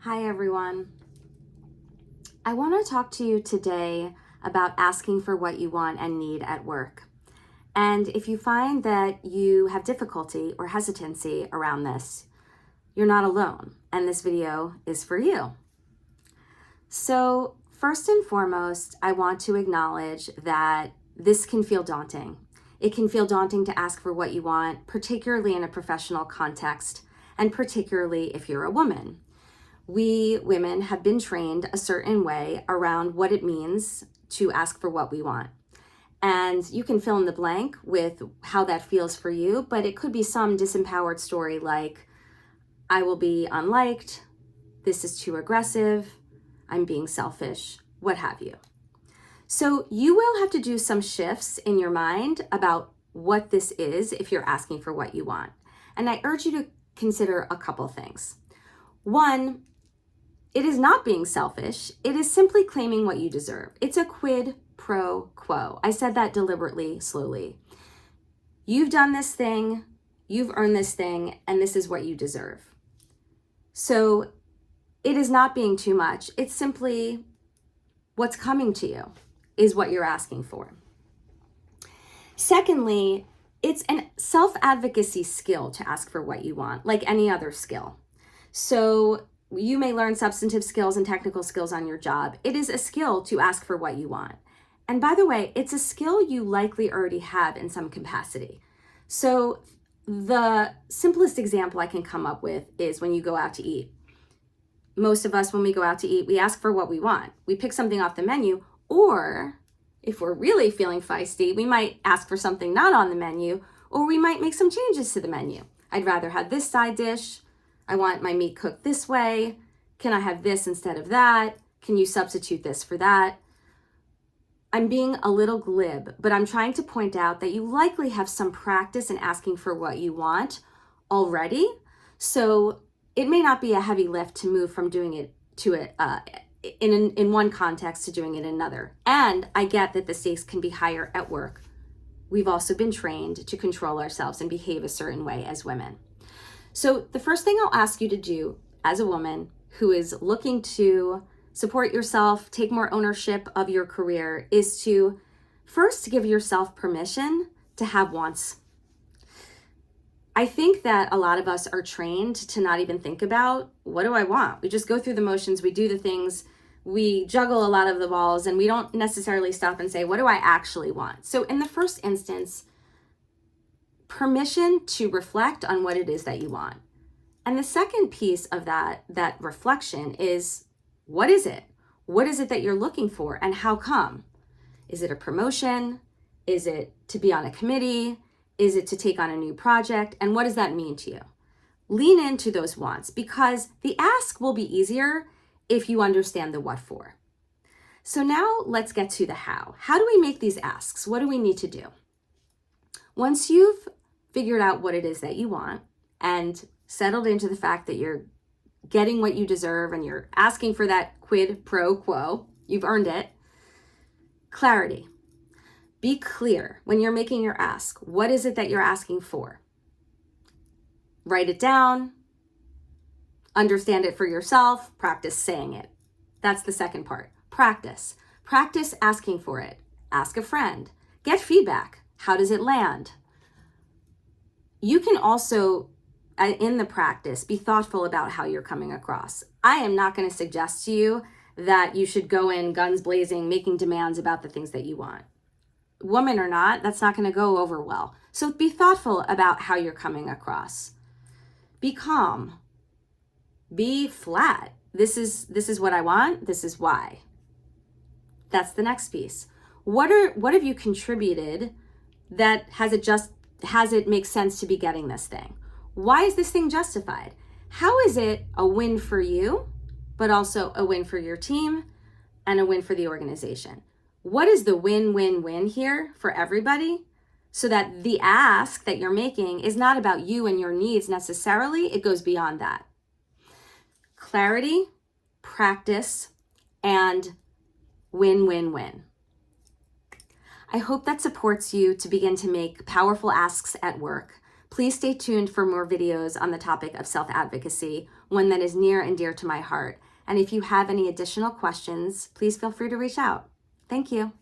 Hi everyone. I want to talk to you today about asking for what you want and need at work. And if you find that you have difficulty or hesitancy around this, you're not alone, and this video is for you. So first and foremost, I want to acknowledge that this can feel daunting. It can feel daunting to ask for what you want, particularly in a professional context, and particularly if you're a woman. We women have been trained a certain way around what it means to ask for what we want. And you can fill in the blank with how that feels for you, but it could be some disempowered story like, I will be unliked, this is too aggressive, I'm being selfish, what have you. So you will have to do some shifts in your mind about what this is if you're asking for what you want. And I urge you to consider a couple things. One, it is not being selfish. It is simply claiming what you deserve. It's a quid pro quo. I said that deliberately, slowly. You've done this thing, you've earned this thing, and this is what you deserve. So it is not being too much. It's simply what's coming to you is what you're asking for. Secondly, it's a self-advocacy skill to ask for what you want, like any other skill. So you may learn substantive skills and technical skills on your job. It is a skill to ask for what you want. And by the way, it's a skill you likely already have in some capacity. So the simplest example I can come up with is when you go out to eat. Most of us, when we go out to eat, we ask for what we want. We pick something off the menu, or if we're really feeling feisty, we might ask for something not on the menu, or we might make some changes to the menu. I'd rather have this side dish. I want my meat cooked this way. Can I have this instead of that? Can you substitute this for that? I'm being a little glib, but I'm trying to point out that you likely have some practice in asking for what you want already. So it may not be a heavy lift to move from doing it to in one context to doing it in another. And I get that the stakes can be higher at work. We've also been trained to control ourselves and behave a certain way as women. So the first thing I'll ask you to do as a woman who is looking to support yourself, take more ownership of your career, is to first give yourself permission to have wants. I think that a lot of us are trained to not even think about, what do I want? We just go through the motions, we do the things, we juggle a lot of the balls, and we don't necessarily stop and say, what do I actually want? So in the first instance, permission to reflect on what it is that you want. And the second piece of that reflection is, what is it? What is it that you're looking for, and how come? Is it a promotion? Is it to be on a committee? Is it to take on a new project? And what does that mean to you? Lean into those wants, because the ask will be easier if you understand the what for. So now let's get to the how. How do we make these asks? What do we need to do? Once you've figured out what it is that you want and settled into the fact that you're getting what you deserve and you're asking for that quid pro quo, you've earned it. Clarity. Be clear when you're making your ask. What is it that you're asking for? Write it down. Understand it for yourself. Practice saying it. That's the second part. Practice. Practice asking for it. Ask a friend. Get feedback. How does it land? You can also, in the practice, be thoughtful about how you're coming across. I am not going to suggest to you that you should go in guns blazing, making demands about the things that you want. Woman or not, that's not going to go over well. So be thoughtful about how you're coming across. Be calm. Be flat. This is what I want. This is why. That's the next piece. What have you contributed that has it make sense to be getting this thing? Why is this thing justified? How is it a win for you, but also a win for your team and a win for the organization? What is the win-win-win here for everybody, so that the ask that you're making is not about you and your needs necessarily? It goes beyond that. Clarity, practice, and win-win-win. I hope that supports you to begin to make powerful asks at work. Please stay tuned for more videos on the topic of self-advocacy. one that is near and dear to my heart. And if you have any additional questions, please feel free to reach out. Thank you.